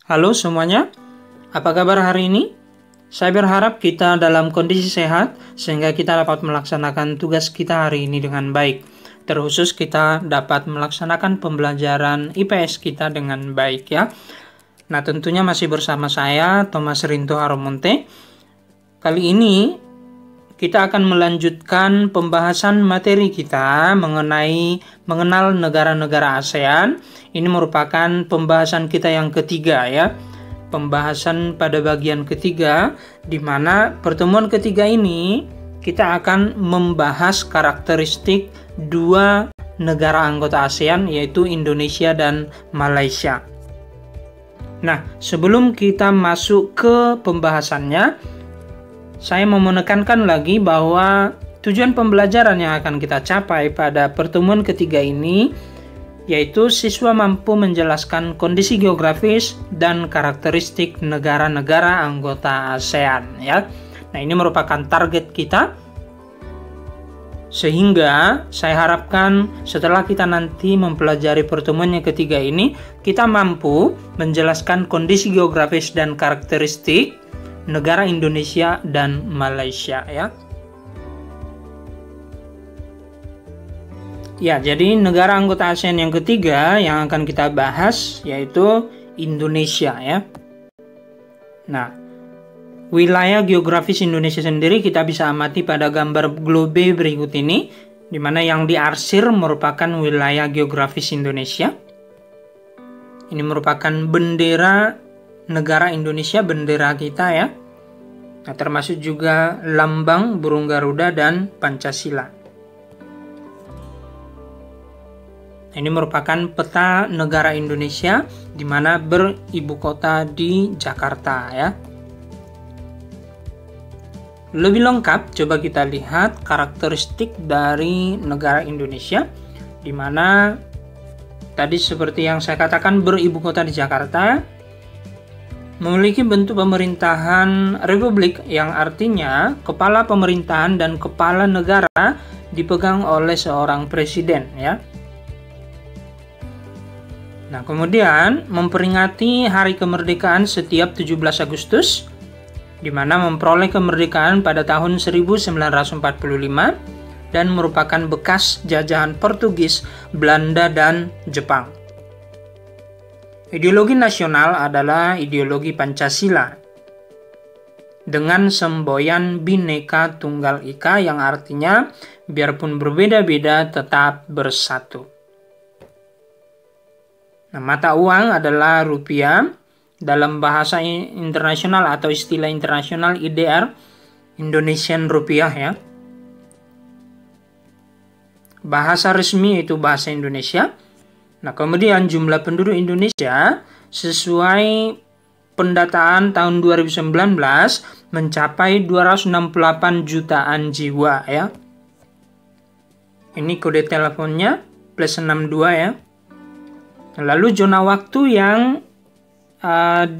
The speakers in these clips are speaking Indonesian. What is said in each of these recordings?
Halo semuanya, apa kabar hari ini? Saya berharap kita dalam kondisi sehat sehingga kita dapat melaksanakan tugas kita hari ini dengan baik. Terkhusus kita dapat melaksanakan pembelajaran IPS kita dengan baik ya. Nah, tentunya masih bersama saya Thomas Rinto Haromonte. Kali ini kita akan melanjutkan pembahasan materi kita mengenal negara-negara ASEAN. Ini merupakan pembahasan kita yang ketiga ya. Pembahasan pada bagian ketiga, di mana pertemuan ketiga ini kita akan membahas karakteristik dua negara anggota ASEAN, yaitu Indonesia dan Malaysia. Nah, sebelum kita masuk ke pembahasannya, saya mau menekankan lagi bahwa tujuan pembelajaran yang akan kita capai pada pertemuan ketiga ini yaitu siswa mampu menjelaskan kondisi geografis dan karakteristik negara-negara anggota ASEAN ya. Nah, ini merupakan target kita. Sehingga saya harapkan setelah kita nanti mempelajari pertemuan yang ketiga ini, kita mampu menjelaskan kondisi geografis dan karakteristik negara Indonesia dan Malaysia ya. Ya, jadi negara anggota ASEAN yang ketiga yang akan kita bahas yaitu Indonesia ya. Nah, wilayah geografis Indonesia sendiri kita bisa amati pada gambar globe berikut ini, di mana yang diarsir merupakan wilayah geografis Indonesia. Ini merupakan bendera negara Indonesia, bendera kita ya. Nah, termasuk juga lambang burung Garuda dan Pancasila. Ini merupakan peta negara Indonesia di mana beribu kota di Jakarta ya. Lebih lengkap coba kita lihat karakteristik dari negara Indonesia, di mana tadi seperti yang saya katakan beribu kota di Jakarta, memiliki bentuk pemerintahan republik yang artinya kepala pemerintahan dan kepala negara dipegang oleh seorang presiden ya. Nah, kemudian memperingati hari kemerdekaan setiap 17 Agustus, di mana memperoleh kemerdekaan pada tahun 1945 dan merupakan bekas jajahan Portugis, Belanda, dan Jepang. Ideologi nasional adalah ideologi Pancasila dengan semboyan Bhinneka Tunggal Ika yang artinya biarpun berbeda-beda tetap bersatu. Nah, mata uang adalah rupiah, dalam bahasa internasional atau istilah internasional IDR, Indonesian rupiah ya. Bahasa resmi itu bahasa Indonesia. Nah, kemudian jumlah penduduk Indonesia sesuai pendataan tahun 2019 mencapai 268 jutaan jiwa ya. Ini kode teleponnya +62 ya. Lalu zona waktu yang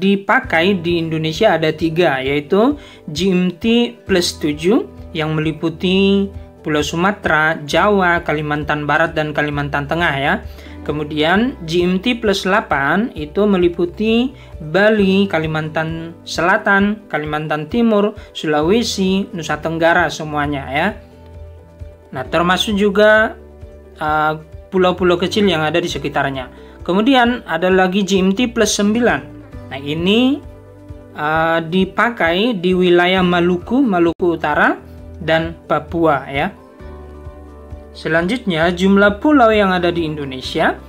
dipakai di Indonesia ada 3, yaitu GMT +7 yang meliputi Pulau Sumatera, Jawa, Kalimantan Barat, dan Kalimantan Tengah ya. Kemudian GMT +8 itu meliputi Bali, Kalimantan Selatan, Kalimantan Timur, Sulawesi, Nusa Tenggara semuanya ya. Nah, termasuk juga pulau-pulau kecil yang ada di sekitarnya. Kemudian ada lagi GMT +9. Nah, ini dipakai di wilayah Maluku Utara, dan Papua ya. Selanjutnya jumlah pulau yang ada di Indonesia,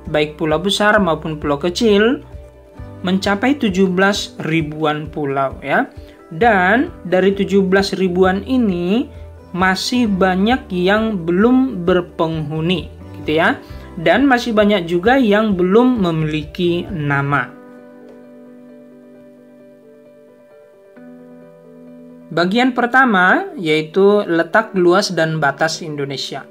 baik pulau besar maupun pulau kecil, mencapai 17 ribuan pulau ya. Dan dari 17 ribuan ini masih banyak yang belum berpenghuni gitu ya. Dan masih banyak juga yang belum memiliki nama. Bagian pertama yaitu letak luas dan batas Indonesia.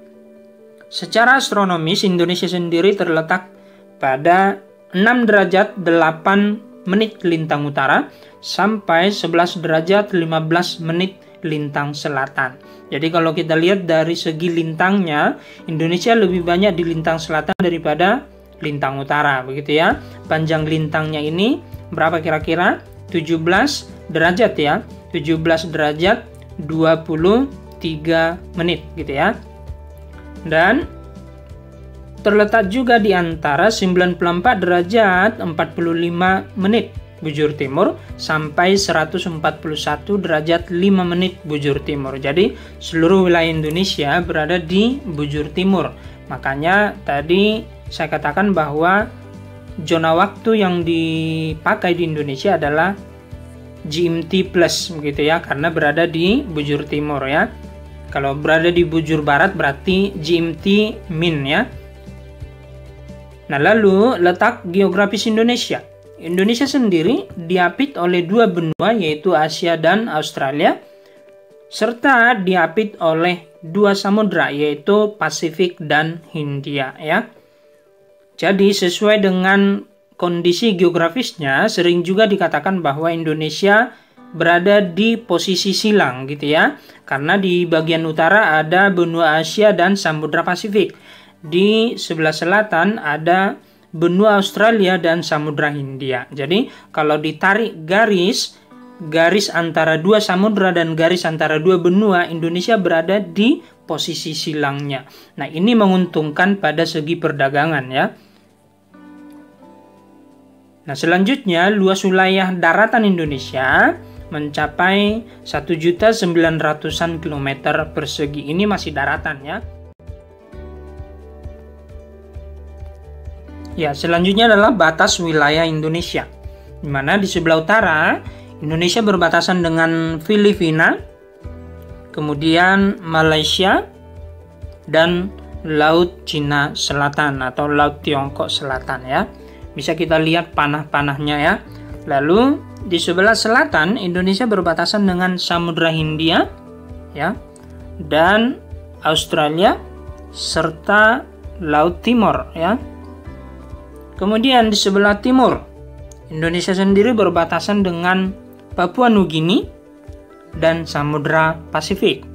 Secara astronomis, Indonesia sendiri terletak pada 6 derajat 8 menit lintang utara sampai 11 derajat 15 menit lintang selatan. Jadi kalau kita lihat dari segi lintangnya, Indonesia lebih banyak di lintang selatan daripada lintang utara, begitu ya. Panjang lintangnya ini berapa kira-kira? 17 derajat ya. 17 derajat 23 menit gitu ya. Dan terletak juga di antara 94 derajat 45 menit bujur timur sampai 141 derajat 5 menit bujur timur. Jadi seluruh wilayah Indonesia berada di bujur timur. Makanya tadi saya katakan bahwa zona waktu yang dipakai di Indonesia adalah GMT plus begitu ya, karena berada di bujur timur ya. Kalau berada di bujur barat berarti GMT min ya. Nah, lalu letak geografis Indonesia. Indonesia sendiri diapit oleh dua benua yaitu Asia dan Australia, serta diapit oleh dua samudra yaitu Pasifik dan Hindia ya. Jadi sesuai dengan kondisi geografisnya sering juga dikatakan bahwa Indonesia berada di posisi silang gitu ya. Karena di bagian utara ada benua Asia dan Samudra Pasifik. Di sebelah selatan ada benua Australia dan Samudra Hindia. Jadi kalau ditarik garis antara dua samudra dan garis antara dua benua, Indonesia berada di posisi silangnya. Nah, ini menguntungkan pada segi perdagangan ya. Nah, selanjutnya luas wilayah daratan Indonesia mencapai 1.900.000 km persegi. Ini masih daratan ya. Ya, selanjutnya adalah batas wilayah Indonesia. Di mana di sebelah utara Indonesia berbatasan dengan Filipina, kemudian Malaysia dan Laut Cina Selatan atau Laut Tiongkok Selatan ya. Bisa kita lihat panah-panahnya ya. Lalu di sebelah selatan Indonesia berbatasan dengan Samudra Hindia ya dan Australia serta Laut Timur ya. Kemudian di sebelah timur, Indonesia sendiri berbatasan dengan Papua Nugini dan Samudra Pasifik.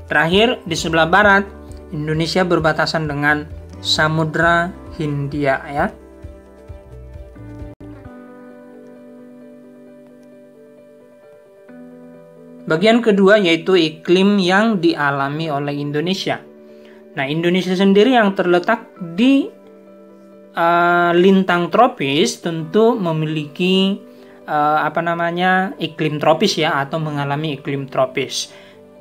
Terakhir, di sebelah barat, Indonesia berbatasan dengan Samudra Hindia ya. Bagian kedua yaitu iklim yang dialami oleh Indonesia. Nah, Indonesia sendiri yang terletak di lintang tropis tentu memiliki iklim tropis ya, atau mengalami iklim tropis.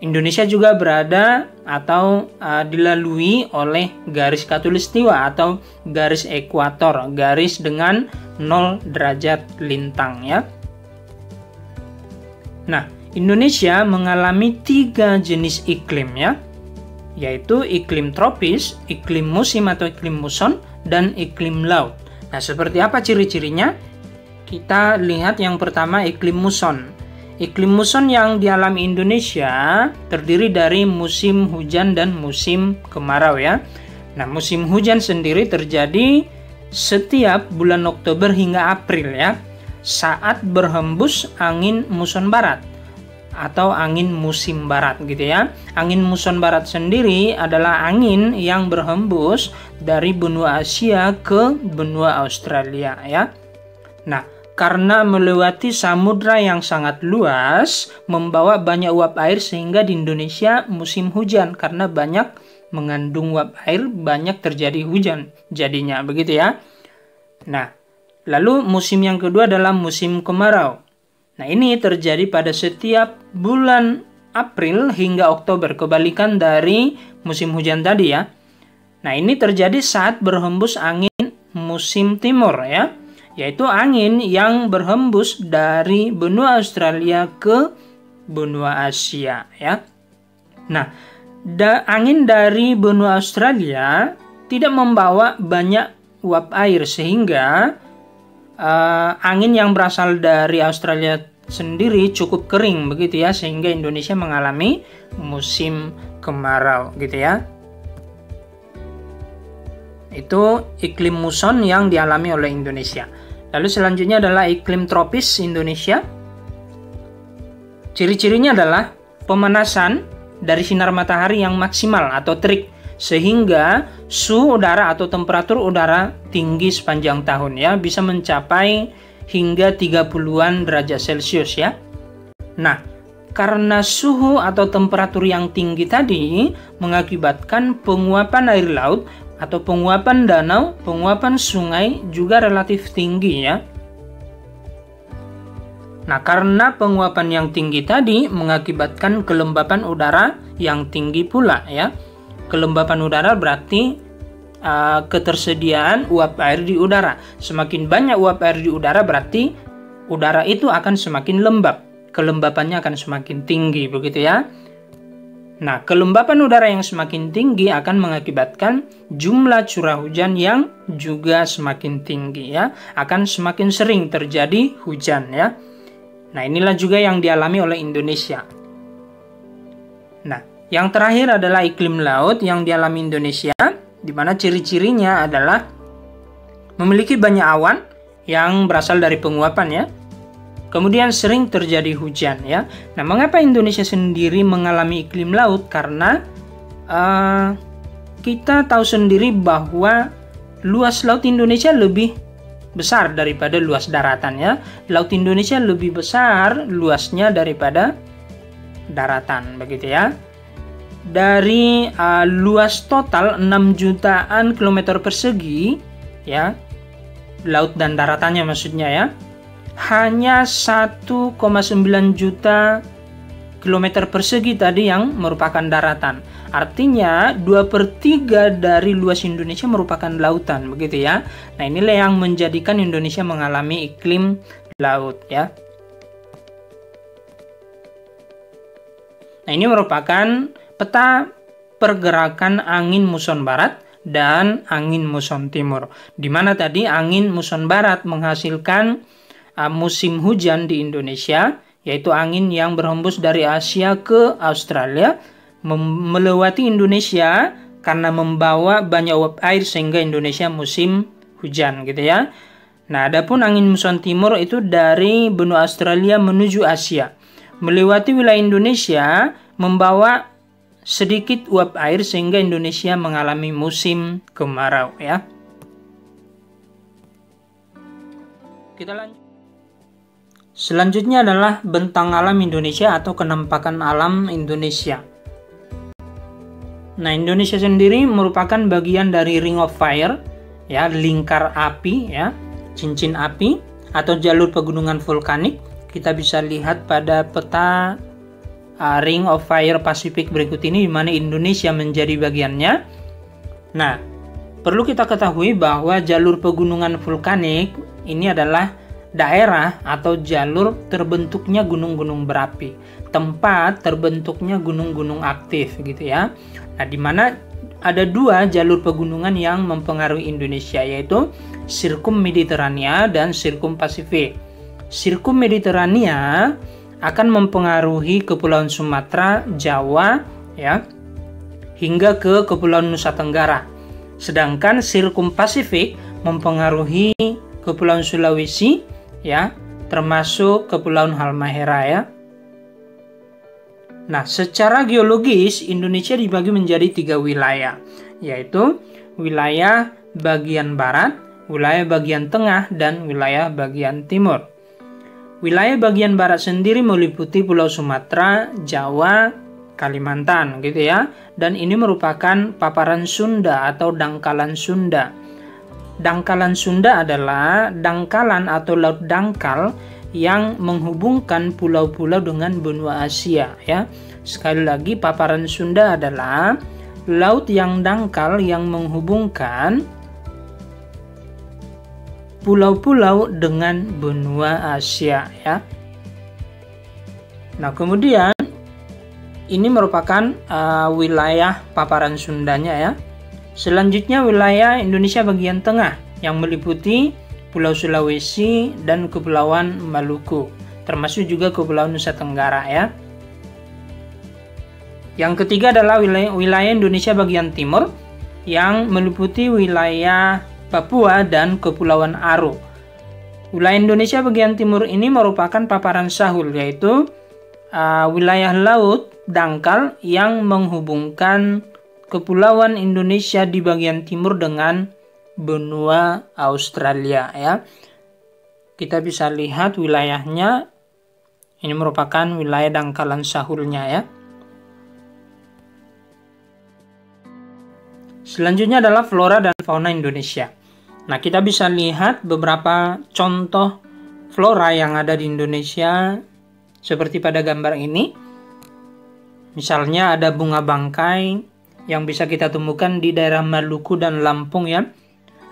Indonesia juga berada atau dilalui oleh garis khatulistiwa atau garis ekuator, garis dengan 0 derajat lintang ya. Nah, Indonesia mengalami 3 jenis iklim ya, yaitu iklim tropis, iklim musim atau iklim muson, dan iklim laut. Nah, seperti apa ciri-cirinya? Kita lihat yang pertama iklim muson. Iklim muson yang dialami Indonesia terdiri dari musim hujan dan musim kemarau ya. Nah, musim hujan sendiri terjadi setiap bulan Oktober hingga April ya, saat berhembus angin muson barat atau angin musim barat gitu ya. Angin muson barat sendiri adalah angin yang berhembus dari benua Asia ke benua Australia ya. Nah, karena melewati samudra yang sangat luas, membawa banyak uap air sehingga di Indonesia musim hujan karena banyak mengandung uap air, banyak terjadi hujan jadinya begitu ya. Nah, lalu musim yang kedua adalah musim kemarau. Nah, ini terjadi pada setiap bulan April hingga Oktober, kebalikan dari musim hujan tadi ya. Nah, ini terjadi saat berhembus angin musim timur ya, yaitu angin yang berhembus dari benua Australia ke benua Asia ya. Nah, angin dari benua Australia tidak membawa banyak uap air sehingga angin yang berasal dari Australia sendiri cukup kering begitu ya, sehingga Indonesia mengalami musim kemarau gitu ya. Itu iklim muson yang dialami oleh Indonesia. Lalu selanjutnya adalah iklim tropis Indonesia. Ciri-cirinya adalah pemanasan dari sinar matahari yang maksimal atau terik, sehingga suhu udara atau temperatur udara tinggi sepanjang tahun ya, bisa mencapai hingga 30-an derajat Celcius ya. Nah, karena suhu atau temperatur yang tinggi tadi mengakibatkan penguapan air laut atau penguapan danau, penguapan sungai juga relatif tinggi ya. Nah, karena penguapan yang tinggi tadi mengakibatkan kelembapan udara yang tinggi pula ya. Kelembapan udara berarti ketersediaan uap air di udara. Semakin banyak uap air di udara berarti udara itu akan semakin lembab. Kelembapannya akan semakin tinggi, begitu ya. Nah, kelembapan udara yang semakin tinggi akan mengakibatkan jumlah curah hujan yang juga semakin tinggi ya. Akan semakin sering terjadi hujan ya. Nah, inilah juga yang dialami oleh Indonesia. Nah, yang terakhir adalah iklim laut yang dialami Indonesia, di mana ciri-cirinya adalah memiliki banyak awan yang berasal dari penguapan ya. Kemudian sering terjadi hujan ya. Nah, mengapa Indonesia sendiri mengalami iklim laut? Karena kita tahu sendiri bahwa luas laut Indonesia lebih besar daripada luas daratan ya. Laut Indonesia lebih besar luasnya daripada daratan, begitu ya. Dari luas total 6 jutaan kilometer persegi ya, laut dan daratannya maksudnya ya, hanya 1,9 juta kilometer persegi tadi yang merupakan daratan. Artinya 2/3 dari luas Indonesia merupakan lautan, begitu ya. Nah, inilah yang menjadikan Indonesia mengalami iklim laut ya. Nah, ini merupakan peta pergerakan angin muson barat dan angin muson timur. Di mana tadi angin muson barat menghasilkan musim hujan di Indonesia, yaitu angin yang berhembus dari Asia ke Australia, melewati Indonesia karena membawa banyak uap air sehingga Indonesia musim hujan gitu ya. Nah, adapun angin muson timur itu dari benua Australia menuju Asia, melewati wilayah Indonesia, membawa sedikit uap air sehingga Indonesia mengalami musim kemarau ya. Kita lanjut. Selanjutnya adalah bentang alam Indonesia atau kenampakan alam Indonesia. Nah, Indonesia sendiri merupakan bagian dari Ring of Fire, ya, lingkar api, ya, cincin api atau jalur pegunungan vulkanik. Kita bisa lihat pada peta Ring of Fire Pasifik berikut ini, di mana Indonesia menjadi bagiannya. Nah, perlu kita ketahui bahwa jalur pegunungan vulkanik ini adalah daerah atau jalur terbentuknya gunung-gunung berapi, tempat terbentuknya gunung-gunung aktif gitu ya. Nah, di mana ada dua jalur pegunungan yang mempengaruhi Indonesia, yaitu Sirkum Mediterania dan Sirkum Pasifik. Sirkum Mediterania akan mempengaruhi Kepulauan Sumatera, Jawa ya, hingga ke Kepulauan Nusa Tenggara. Sedangkan Sirkum Pasifik mempengaruhi Kepulauan Sulawesi ya, termasuk Kepulauan Halmahera ya. Nah, secara geologis Indonesia dibagi menjadi 3 wilayah, yaitu wilayah bagian barat, wilayah bagian tengah, dan wilayah bagian timur. Wilayah bagian barat sendiri meliputi Pulau Sumatera, Jawa, Kalimantan gitu ya. Dan ini merupakan paparan Sunda atau dangkalan Sunda. Dangkalan Sunda adalah dangkalan atau laut dangkal yang menghubungkan pulau-pulau dengan benua Asia ya. Sekali lagi, paparan Sunda adalah laut yang dangkal yang menghubungkan pulau-pulau dengan benua Asia ya. Nah, kemudian ini merupakan wilayah paparan Sundanya ya. Selanjutnya wilayah Indonesia bagian tengah yang meliputi Pulau Sulawesi dan Kepulauan Maluku, termasuk juga Kepulauan Nusa Tenggara ya. Yang ketiga adalah wilayah Indonesia bagian timur yang meliputi wilayah Papua dan Kepulauan Aru. Wilayah Indonesia bagian timur ini merupakan paparan Sahul, yaitu wilayah laut dangkal yang menghubungkan Kepulauan Indonesia di bagian timur dengan benua Australia ya. kita bisa lihat wilayahnya. Ini merupakan wilayah dangkalan sahulnya ya. Selanjutnya adalah flora dan fauna Indonesia. Nah, kita bisa lihat beberapa contoh flora yang ada di Indonesia seperti pada gambar ini. Misalnya ada bunga bangkai yang bisa kita temukan di daerah Maluku dan Lampung ya.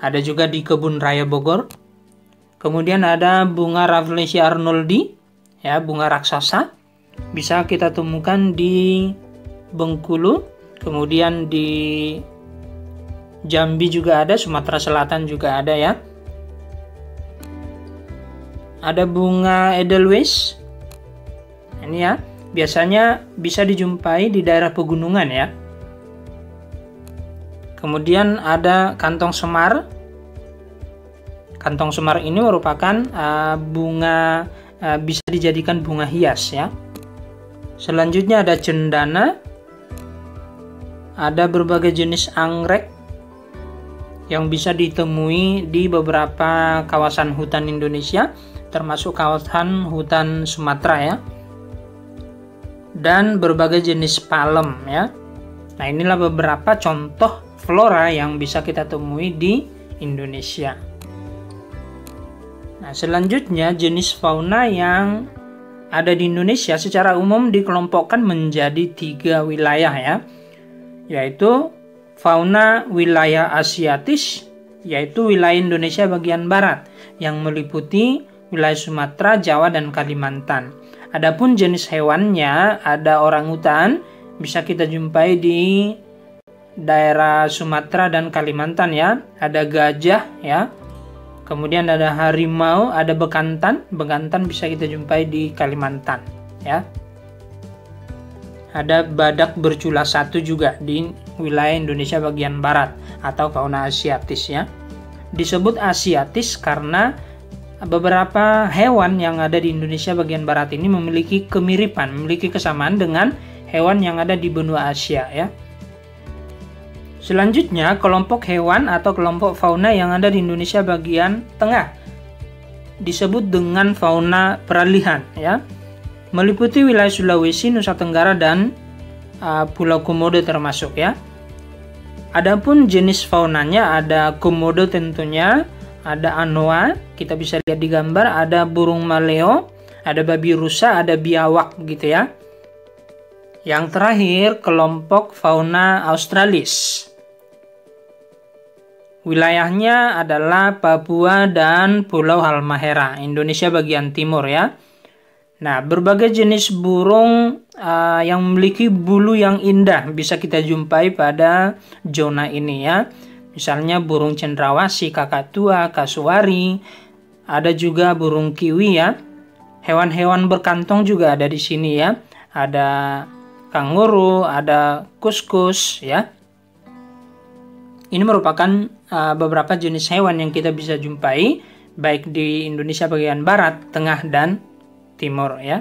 Ada juga di Kebun Raya Bogor. Kemudian ada bunga Rafflesia arnoldi, ya, bunga raksasa. Bisa kita temukan di Bengkulu, kemudian di Jambi juga ada, Sumatera Selatan juga ada ya. Ada bunga Edelweiss. Ini ya, biasanya bisa dijumpai di daerah pegunungan ya. Kemudian ada kantong semar. Kantong semar ini merupakan bunga, bisa dijadikan bunga hias ya. Selanjutnya ada cendana. Ada berbagai jenis anggrek yang bisa ditemui di beberapa kawasan hutan Indonesia, termasuk kawasan hutan Sumatera ya. Dan berbagai jenis palem ya. Nah, inilah beberapa contoh flora yang bisa kita temui di Indonesia. Nah, selanjutnya jenis fauna yang ada di Indonesia secara umum dikelompokkan menjadi 3 wilayah ya, yaitu fauna wilayah Asiatis, yaitu wilayah Indonesia bagian barat yang meliputi wilayah Sumatera, Jawa, dan Kalimantan. Adapun jenis hewannya ada orangutan, bisa kita jumpai di daerah Sumatera dan Kalimantan ya. Ada gajah ya. Kemudian ada harimau, ada bekantan. Bekantan bisa kita jumpai di Kalimantan ya. Ada badak bercula 1 juga di wilayah Indonesia bagian barat atau fauna Asiatis ya. Disebut Asiatis karena beberapa hewan yang ada di Indonesia bagian barat ini memiliki kemiripan, memiliki kesamaan dengan hewan yang ada di benua Asia ya. Selanjutnya, kelompok hewan atau kelompok fauna yang ada di Indonesia bagian tengah disebut dengan fauna peralihan ya. Meliputi wilayah Sulawesi, Nusa Tenggara, dan Pulau Komodo termasuk ya. Adapun jenis faunanya ada komodo tentunya, ada anoa, kita bisa lihat di gambar, ada burung maleo, ada babi rusa, ada biawak gitu ya. Yang terakhir, kelompok fauna Australis. Wilayahnya adalah Papua dan Pulau Halmahera, Indonesia bagian timur ya. Nah, berbagai jenis burung yang memiliki bulu yang indah bisa kita jumpai pada zona ini ya. Misalnya burung cendrawasih, kakatua, kasuari, ada juga burung kiwi ya. Hewan-hewan berkantong juga ada di sini ya. Ada kanguru, ada kuskus ya. Ini merupakan beberapa jenis hewan yang kita bisa jumpai baik di Indonesia bagian barat, tengah, dan timur ya.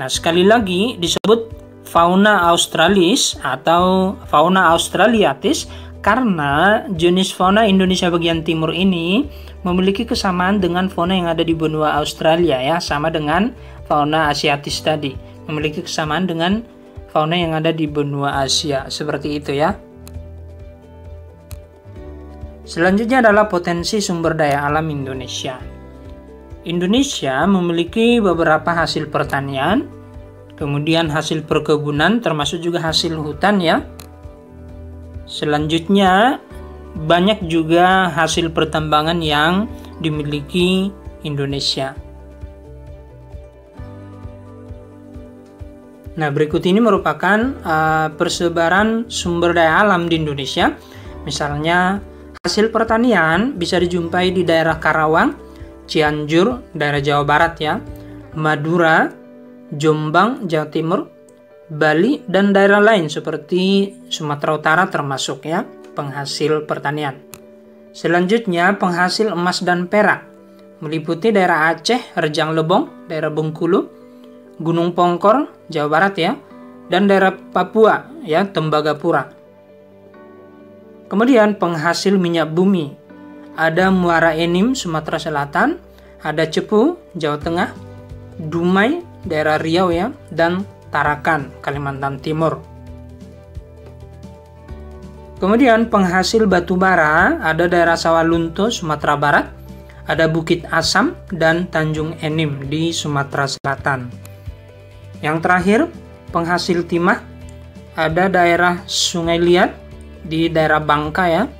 Nah, sekali lagi disebut fauna australis atau fauna australiatis karena jenis fauna Indonesia bagian timur ini memiliki kesamaan dengan fauna yang ada di benua Australia ya, sama dengan fauna asiatis tadi, memiliki kesamaan dengan fauna yang ada di benua Asia, seperti itu ya. Selanjutnya adalah potensi sumber daya alam Indonesia. Indonesia memiliki beberapa hasil pertanian, kemudian hasil perkebunan, termasuk juga hasil hutan ya. Selanjutnya, banyak juga hasil pertambangan yang dimiliki Indonesia. Nah, berikut ini merupakan persebaran sumber daya alam di Indonesia. Misalnya, hasil pertanian bisa dijumpai di daerah Karawang, Cianjur, daerah Jawa Barat ya, Madura, Jombang, Jawa Timur, Bali, dan daerah lain seperti Sumatera Utara termasuk ya, penghasil pertanian. Selanjutnya, penghasil emas dan perak, meliputi daerah Aceh, Rejang Lebong, daerah Bengkulu, Gunung Pongkor, Jawa Barat ya, dan daerah Papua ya, Tembagapura. Kemudian penghasil minyak bumi, ada Muara Enim, Sumatera Selatan, ada Cepu, Jawa Tengah, Dumai, daerah Riau ya, dan Tarakan, Kalimantan Timur. Kemudian penghasil batu bara ada daerah Sawalunto, Sumatera Barat, ada Bukit Asam dan Tanjung Enim di Sumatera Selatan. Yang terakhir, penghasil timah ada daerah Sungai Liat di daerah Bangka ya,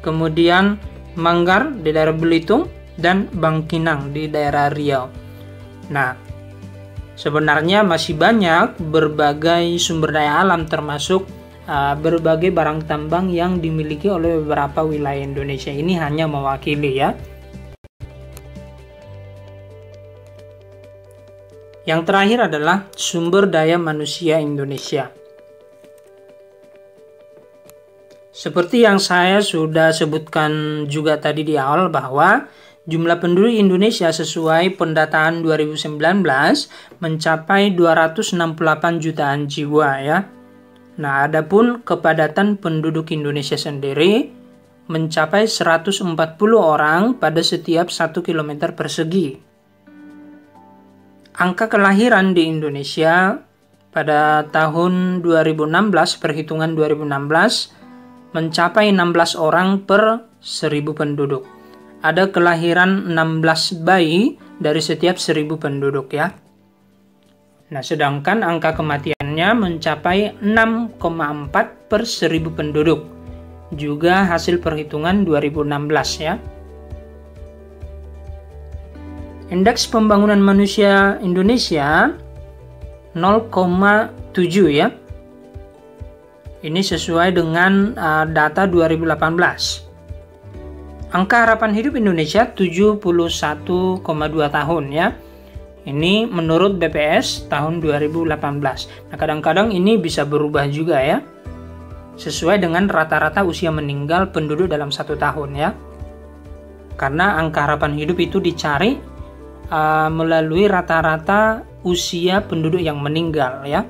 kemudian Manggar di daerah Belitung, dan Bangkinang di daerah Riau. Nah, sebenarnya masih banyak berbagai sumber daya alam termasuk berbagai barang tambang yang dimiliki oleh beberapa wilayah Indonesia. Ini hanya mewakili ya. Yang terakhir adalah sumber daya manusia Indonesia. Seperti yang saya sudah sebutkan juga tadi di awal bahwa jumlah penduduk Indonesia sesuai pendataan 2019 mencapai 268 jutaan jiwa ya. Nah, adapun kepadatan penduduk Indonesia sendiri mencapai 140 orang pada setiap 1 km persegi. Angka kelahiran di Indonesia pada tahun 2016, perhitungan 2016, mencapai 16 orang per 1000 penduduk. Ada kelahiran 16 bayi dari setiap 1000 penduduk ya. Nah, sedangkan angka kematiannya mencapai 6,4 per 1000 penduduk. Juga hasil perhitungan 2016 ya. Indeks pembangunan manusia Indonesia 0,7 ya. Ini sesuai dengan data 2018. Angka harapan hidup Indonesia 71,2 tahun ya. Ini menurut BPS tahun 2018. Nah, kadang-kadang ini bisa berubah juga ya. Sesuai dengan rata-rata usia meninggal penduduk dalam 1 tahun ya. Karena angka harapan hidup itu dicari melalui rata-rata usia penduduk yang meninggal ya.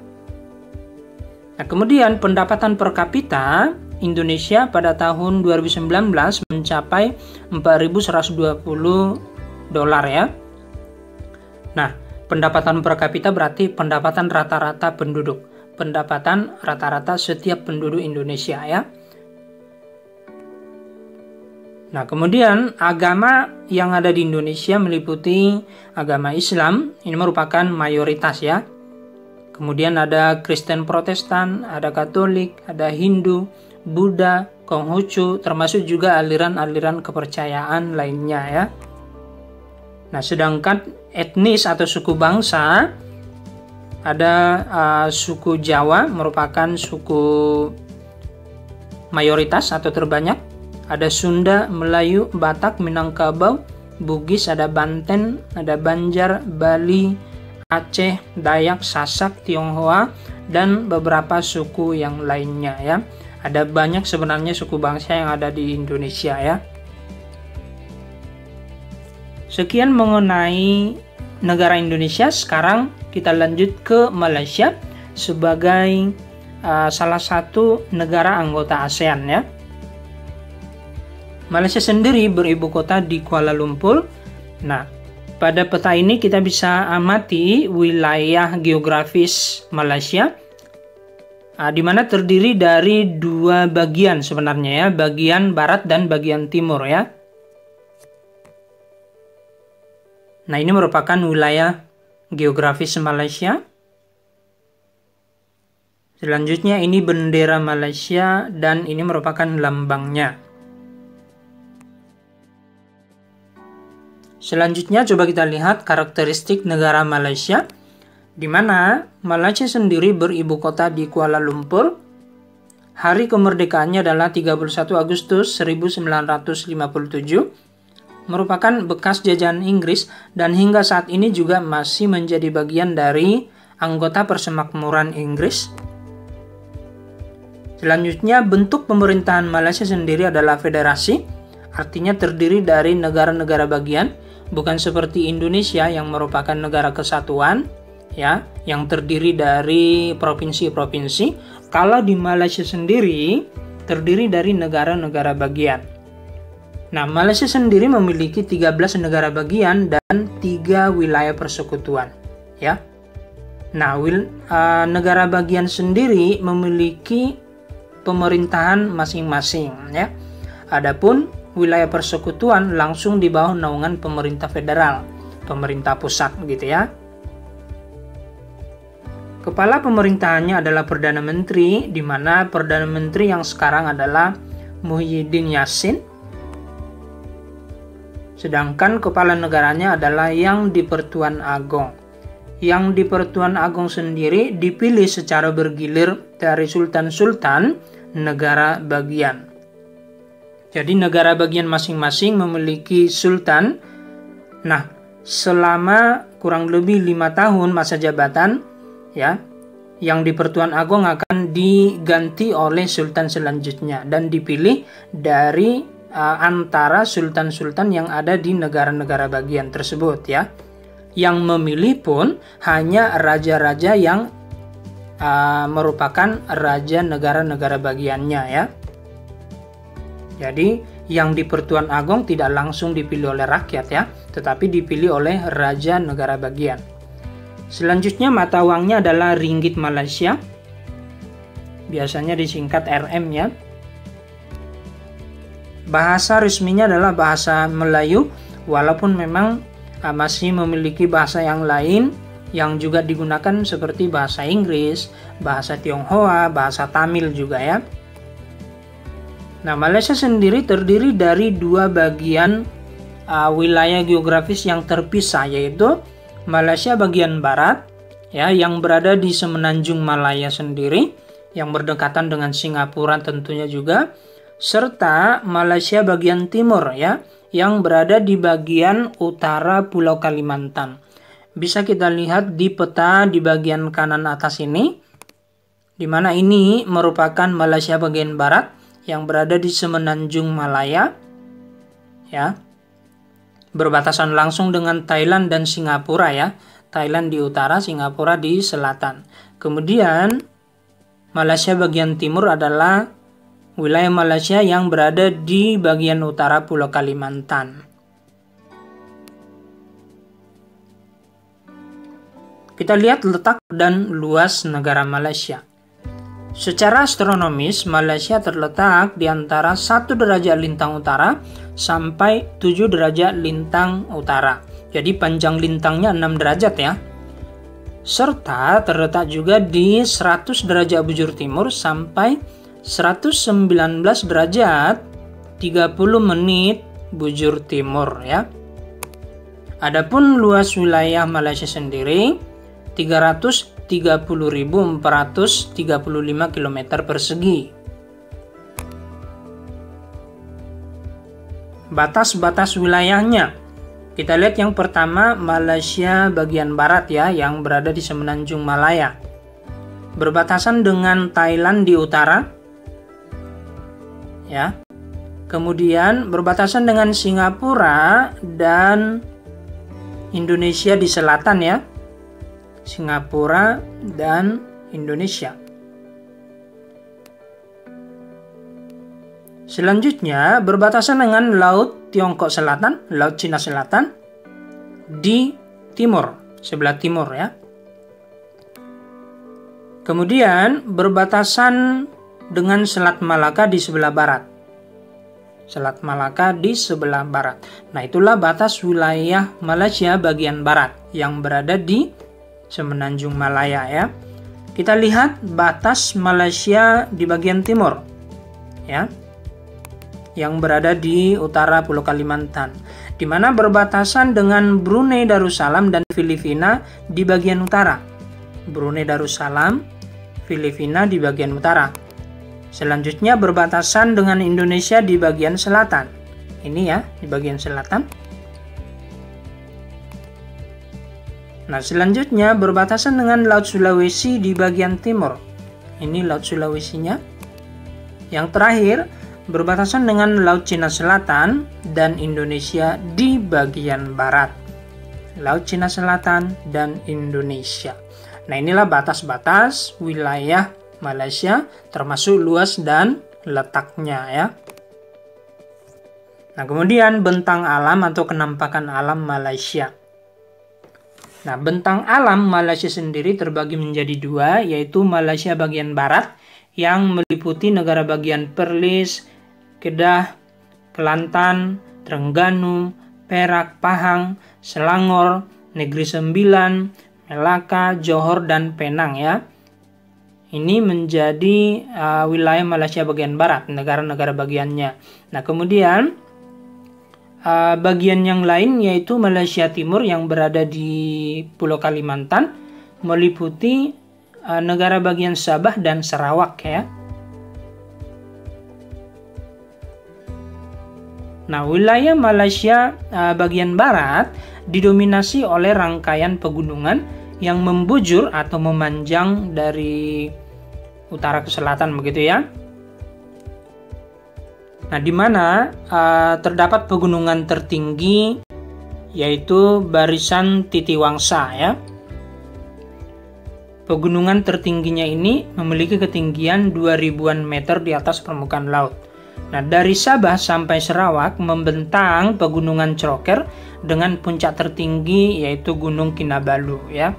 Nah, kemudian pendapatan per kapita Indonesia pada tahun 2019 mencapai 4.120 dolar ya. Nah, pendapatan per kapita berarti pendapatan rata-rata penduduk. Pendapatan rata-rata setiap penduduk Indonesia ya. Nah, kemudian agama yang ada di Indonesia meliputi agama Islam, ini merupakan mayoritas ya. Kemudian ada Kristen Protestan, ada Katolik, ada Hindu, Buddha, Konghucu, termasuk juga aliran-aliran kepercayaan lainnya ya. Nah, sedangkan etnis atau suku bangsa ada suku Jawa merupakan suku mayoritas atau terbanyak. Ada Sunda, Melayu, Batak, Minangkabau, Bugis, ada Banten, ada Banjar, Bali, Aceh, Dayak, Sasak, Tionghoa, dan beberapa suku yang lainnya ya. Ada banyak sebenarnya suku bangsa yang ada di Indonesia ya. Sekian mengenai negara Indonesia. Sekarang kita lanjut ke Malaysia sebagai salah satu negara anggota ASEAN ya. Malaysia sendiri beribu kota di Kuala Lumpur. Nah, pada peta ini kita bisa amati wilayah geografis Malaysia, di mana terdiri dari 2 bagian sebenarnya ya, bagian barat dan bagian timur ya. Nah, ini merupakan wilayah geografis Malaysia. Selanjutnya ini bendera Malaysia dan ini merupakan lambangnya. Selanjutnya coba kita lihat karakteristik negara Malaysia, di mana Malaysia sendiri beribu kota di Kuala Lumpur. Hari kemerdekaannya adalah 31 Agustus 1957. Merupakan bekas jajahan Inggris dan hingga saat ini juga masih menjadi bagian dari anggota Persemakmuran Inggris. Selanjutnya, bentuk pemerintahan Malaysia sendiri adalah federasi, artinya terdiri dari negara-negara bagian, bukan seperti Indonesia yang merupakan negara kesatuan, ya, yang terdiri dari provinsi-provinsi. Kalau di Malaysia sendiri terdiri dari negara-negara bagian. Nah, Malaysia sendiri memiliki 13 negara bagian dan 3 wilayah persekutuan, ya. Nah, negara bagian sendiri memiliki pemerintahan masing-masing, ya. Adapun wilayah persekutuan langsung di bawah naungan pemerintah federal, pemerintah pusat gitu ya. Kepala pemerintahannya adalah Perdana Menteri, di mana Perdana Menteri yang sekarang adalah Muhyiddin Yassin. Sedangkan kepala negaranya adalah Yang di-Pertuan Agong. Yang di-Pertuan Agong sendiri dipilih secara bergilir dari sultan-sultan negara bagian. Jadi negara bagian masing-masing memiliki sultan. Nah, selama kurang lebih 5 tahun masa jabatan, ya, Yang di-Pertuan Agong akan diganti oleh sultan selanjutnya dan dipilih dari antara sultan-sultan yang ada di negara-negara bagian tersebut, ya. Yang memilih pun hanya raja-raja yang merupakan raja negara-negara bagiannya, ya. Jadi yang di-Pertuan Agong tidak langsung dipilih oleh rakyat, ya, tetapi dipilih oleh raja negara bagian. Selanjutnya mata uangnya adalah ringgit Malaysia, biasanya disingkat RM, ya. Bahasa resminya adalah bahasa Melayu, walaupun memang masih memiliki bahasa yang lain yang juga digunakan seperti bahasa Inggris, bahasa Tionghoa, bahasa Tamil juga, ya. Nah, Malaysia sendiri terdiri dari 2 bagian wilayah geografis yang terpisah, yaitu Malaysia bagian barat, ya, yang berada di semenanjung Malaya sendiri, yang berdekatan dengan Singapura tentunya juga, serta Malaysia bagian timur, ya, yang berada di bagian utara Pulau Kalimantan. Bisa kita lihat di peta di bagian kanan atas ini, di mana ini merupakan Malaysia bagian barat yang berada di semenanjung Malaya, ya, berbatasan langsung dengan Thailand dan Singapura, ya. Thailand di utara, Singapura di selatan. Kemudian Malaysia bagian timur adalah wilayah Malaysia yang berada di bagian utara Pulau Kalimantan. Kita lihat letak dan luas negara Malaysia. Secara astronomis, Malaysia terletak di antara 1 derajat lintang utara sampai 7 derajat lintang utara. Jadi panjang lintangnya 6 derajat, ya. Serta terletak juga di 100 derajat bujur timur sampai 119 derajat 30 menit bujur timur, ya. Adapun luas wilayah Malaysia sendiri 330.435 km persegi. Batas-batas wilayahnya, kita lihat yang pertama Malaysia bagian barat, ya, yang berada di semenanjung Malaya, berbatasan dengan Thailand di utara, ya. Kemudian berbatasan dengan Singapura dan Indonesia di selatan, ya. Singapura dan Indonesia. Selanjutnya berbatasan dengan Laut Tiongkok Selatan, Laut Cina Selatan di timur, sebelah timur, ya. Kemudian berbatasan dengan Selat Malaka di sebelah barat. Selat Malaka di sebelah barat. Nah, itulah batas wilayah Malaysia bagian barat yang berada di semenanjung Malaya, ya. Kita lihat batas Malaysia di bagian timur, ya, yang berada di utara Pulau Kalimantan, di mana berbatasan dengan Brunei Darussalam dan Filipina di bagian utara. Brunei Darussalam, Filipina di bagian utara. Selanjutnya berbatasan dengan Indonesia di bagian selatan. Ini, ya, di bagian selatan. Nah, selanjutnya berbatasan dengan Laut Sulawesi di bagian timur. Ini Laut Sulawesinya. Yang terakhir berbatasan dengan Laut Cina Selatan dan Indonesia di bagian barat. Laut Cina Selatan dan Indonesia. Nah, inilah batas-batas wilayah Malaysia termasuk luas dan letaknya, ya. Nah, kemudian bentang alam atau kenampakan alam Malaysia. Nah, bentang alam Malaysia sendiri terbagi menjadi dua, yaitu Malaysia bagian barat yang meliputi negara bagian Perlis, Kedah, Kelantan, Terengganu, Perak, Pahang, Selangor, Negeri Sembilan, Melaka, Johor, dan Penang ya. Ini menjadi wilayah Malaysia bagian barat, negara-negara bagiannya. Nah, kemudian bagian yang lain yaitu Malaysia Timur yang berada di Pulau Kalimantan, meliputi negara bagian Sabah dan Sarawak ya. Nah, wilayah Malaysia bagian barat didominasi oleh rangkaian pegunungan yang membujur atau memanjang dari utara ke selatan begitu ya. Nah, di mana terdapat pegunungan tertinggi yaitu Barisan Titiwangsa ya. Pegunungan tertingginya ini memiliki ketinggian 2000-an meter di atas permukaan laut. Nah, dari Sabah sampai Sarawak membentang pegunungan Croker dengan puncak tertinggi yaitu Gunung Kinabalu ya.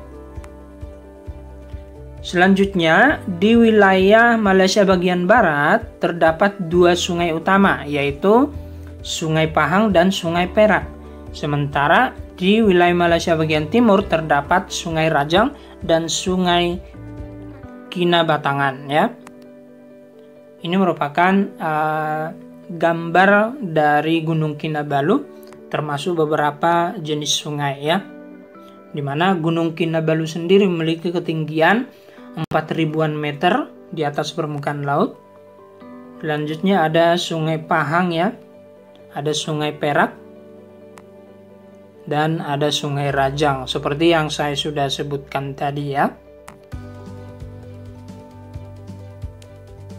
Selanjutnya, di wilayah Malaysia bagian barat terdapat dua sungai utama yaitu Sungai Pahang dan Sungai Perak. Sementara di wilayah Malaysia bagian timur terdapat Sungai Rajang dan Sungai Kinabatangan ya. Ini merupakan gambar dari Gunung Kinabalu termasuk beberapa jenis sungai ya. Di mana Gunung Kinabalu sendiri memiliki ketinggian 4000-an meter di atas permukaan laut. Selanjutnya ada Sungai Pahang ya. Ada Sungai Perak dan ada Sungai Rajang seperti yang saya sudah sebutkan tadi ya.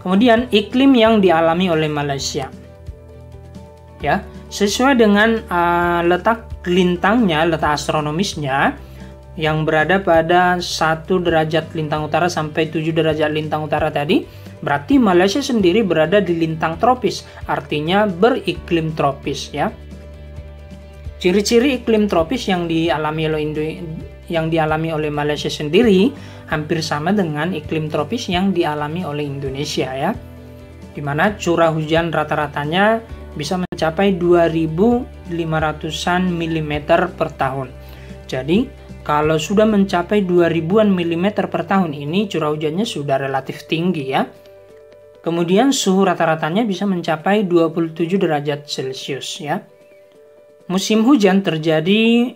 Kemudian iklim yang dialami oleh Malaysia. Ya, sesuai dengan letak lintangnya, letak astronomisnya yang berada pada 1 derajat lintang utara sampai 7 derajat lintang utara tadi, berarti Malaysia sendiri berada di lintang tropis, artinya beriklim tropis ya. Ciri-ciri iklim tropis yang dialami oleh Malaysia sendiri hampir sama dengan iklim tropis yang dialami oleh Indonesia ya. Di mana curah hujan rata-ratanya bisa mencapai 2500-an mm per tahun. Jadi, kalau sudah mencapai 2000-an mm per tahun ini curah hujannya sudah relatif tinggi ya. Kemudian suhu rata-ratanya bisa mencapai 27 derajat Celcius ya. Musim hujan terjadi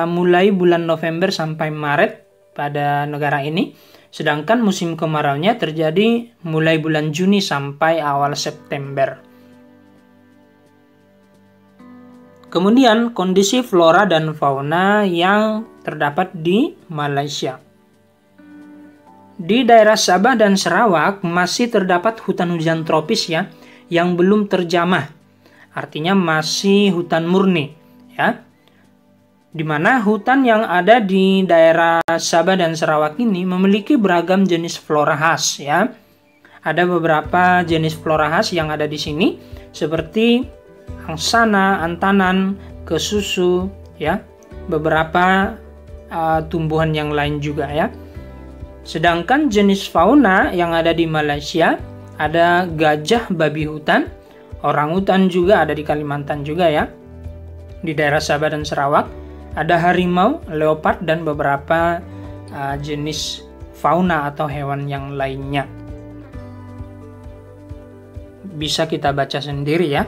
mulai bulan November sampai Maret pada negara ini, sedangkan musim kemaraunya terjadi mulai bulan Juni sampai awal September. Kemudian kondisi flora dan fauna yang terdapat di Malaysia. Di daerah Sabah dan Sarawak masih terdapat hutan hujan tropis ya, yang belum terjamah. Artinya masih hutan murni ya. Di mana hutan yang ada di daerah Sabah dan Sarawak ini memiliki beragam jenis flora khas ya. Ada beberapa jenis flora khas yang ada di sini seperti angsana, antanan, kesusu ya. Beberapa tumbuhan yang lain juga ya. Sedangkan jenis fauna yang ada di Malaysia ada gajah babi hutan, orangutan juga ada di Kalimantan juga ya. Di daerah Sabah dan Sarawak ada harimau, leopard, dan beberapa jenis fauna atau hewan yang lainnya. Bisa kita baca sendiri ya.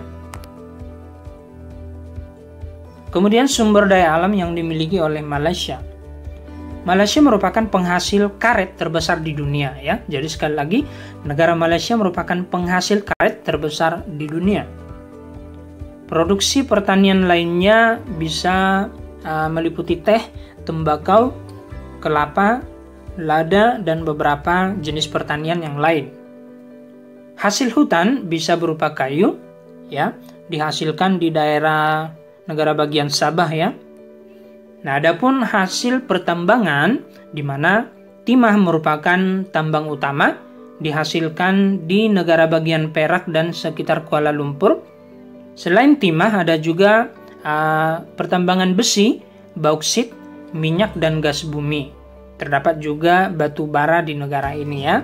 Kemudian sumber daya alam yang dimiliki oleh Malaysia. Malaysia merupakan penghasil karet terbesar di dunia ya. Jadi sekali lagi, negara Malaysia merupakan penghasil karet terbesar di dunia. Produksi pertanian lainnya bisa meliputi teh, tembakau, kelapa, lada, dan beberapa jenis pertanian yang lain. Hasil hutan bisa berupa kayu, ya, dihasilkan di daerah negara bagian Sabah ya. Nah, adapun hasil pertambangan di mana timah merupakan tambang utama dihasilkan di negara bagian Perak dan sekitar Kuala Lumpur. Selain timah ada juga pertambangan besi, bauksit, minyak dan gas bumi. Terdapat juga batu bara di negara ini ya.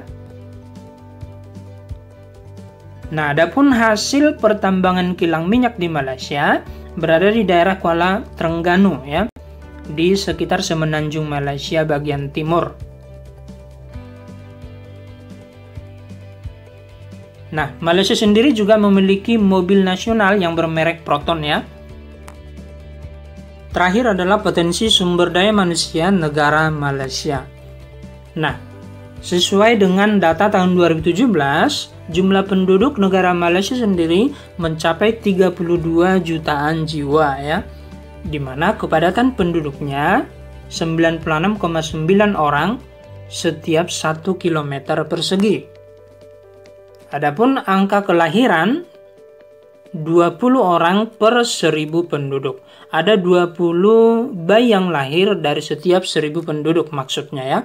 Nah, adapun hasil pertambangan kilang minyak di Malaysia berada di daerah Kuala Terengganu ya, di sekitar semenanjung Malaysia bagian timur. Nah, Malaysia sendiri juga memiliki mobil nasional yang bermerek Proton ya. Terakhir adalah potensi sumber daya manusia negara Malaysia. Nah, sesuai dengan data tahun 2017, jumlah penduduk negara Malaysia sendiri mencapai 32 jutaan jiwa ya, di mana kepadatan penduduknya 96,9 orang setiap 1 km persegi. Adapun angka kelahiran 20 orang per 1000 penduduk. Ada 20 bayi yang lahir dari setiap 1000 penduduk maksudnya ya.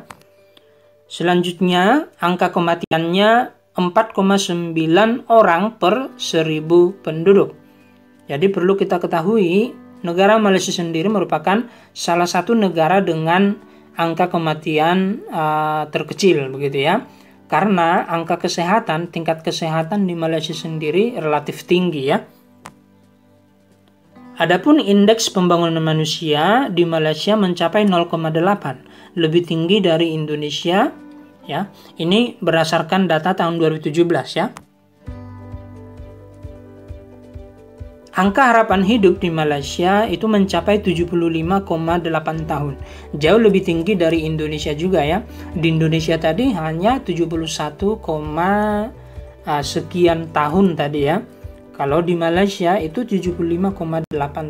Selanjutnya angka kematiannya 4,9 orang per 1000 penduduk. Jadi perlu kita ketahui, negara Malaysia sendiri merupakan salah satu negara dengan angka kematian terkecil begitu ya. Karena angka kesehatan, tingkat kesehatan di Malaysia sendiri relatif tinggi ya. Adapun indeks pembangunan manusia di Malaysia mencapai 0,8, lebih tinggi dari Indonesia ya. Ini berdasarkan data tahun 2017 ya. Angka harapan hidup di Malaysia itu mencapai 75,8 tahun. Jauh lebih tinggi dari Indonesia juga ya. Di Indonesia tadi hanya 71, sekian tahun tadi ya. Kalau di Malaysia itu 75,8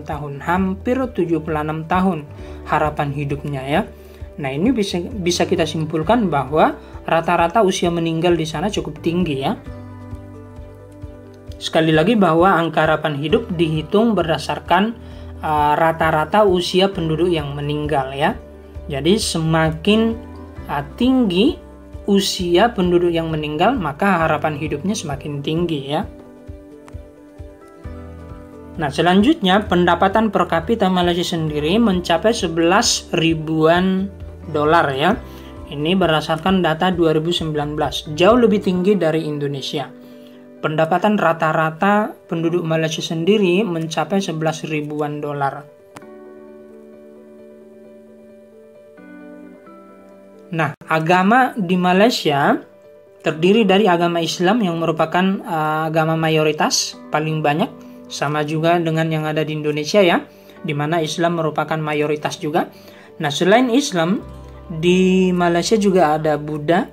tahun, hampir 76 tahun harapan hidupnya ya. Nah, ini bisa kita simpulkan bahwa rata-rata usia meninggal di sana cukup tinggi ya. Sekali lagi bahwa angka harapan hidup dihitung berdasarkan rata-rata usia penduduk yang meninggal ya. Jadi semakin tinggi usia penduduk yang meninggal, maka harapan hidupnya semakin tinggi ya. Nah, selanjutnya pendapatan per kapita Malaysia sendiri mencapai 11 ribuan dolar ya. Ini berdasarkan data 2019, jauh lebih tinggi dari Indonesia. Pendapatan rata-rata penduduk Malaysia sendiri mencapai 11 ribuan dolar. Nah, agama di Malaysia terdiri dari agama Islam yang merupakan agama mayoritas paling banyak, sama juga dengan yang ada di Indonesia ya, di mana Islam merupakan mayoritas juga. Nah, selain Islam, di Malaysia juga ada Buddha,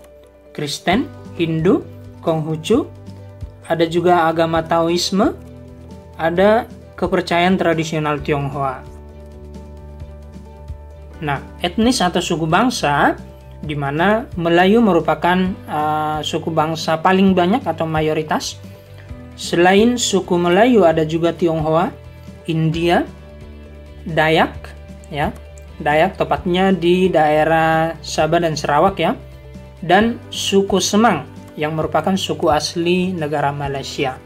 Kristen, Hindu, Konghucu, ada juga agama Taoisme, ada kepercayaan tradisional Tionghoa. Nah, etnis atau suku bangsa di mana Melayu merupakan suku bangsa paling banyak atau mayoritas. Selain suku Melayu ada juga Tionghoa, India, Dayak ya. Dayak tepatnya di daerah Sabah dan Sarawak ya. Dan suku Semang yang merupakan suku asli negara Malaysia.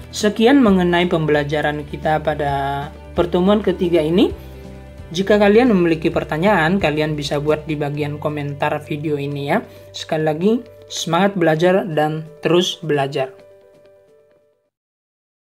Sekian mengenai pembelajaran kita pada pertemuan ketiga ini. Jika kalian memiliki pertanyaan, kalian bisa buat di bagian komentar video ini ya. Sekali lagi, semangat belajar dan terus belajar.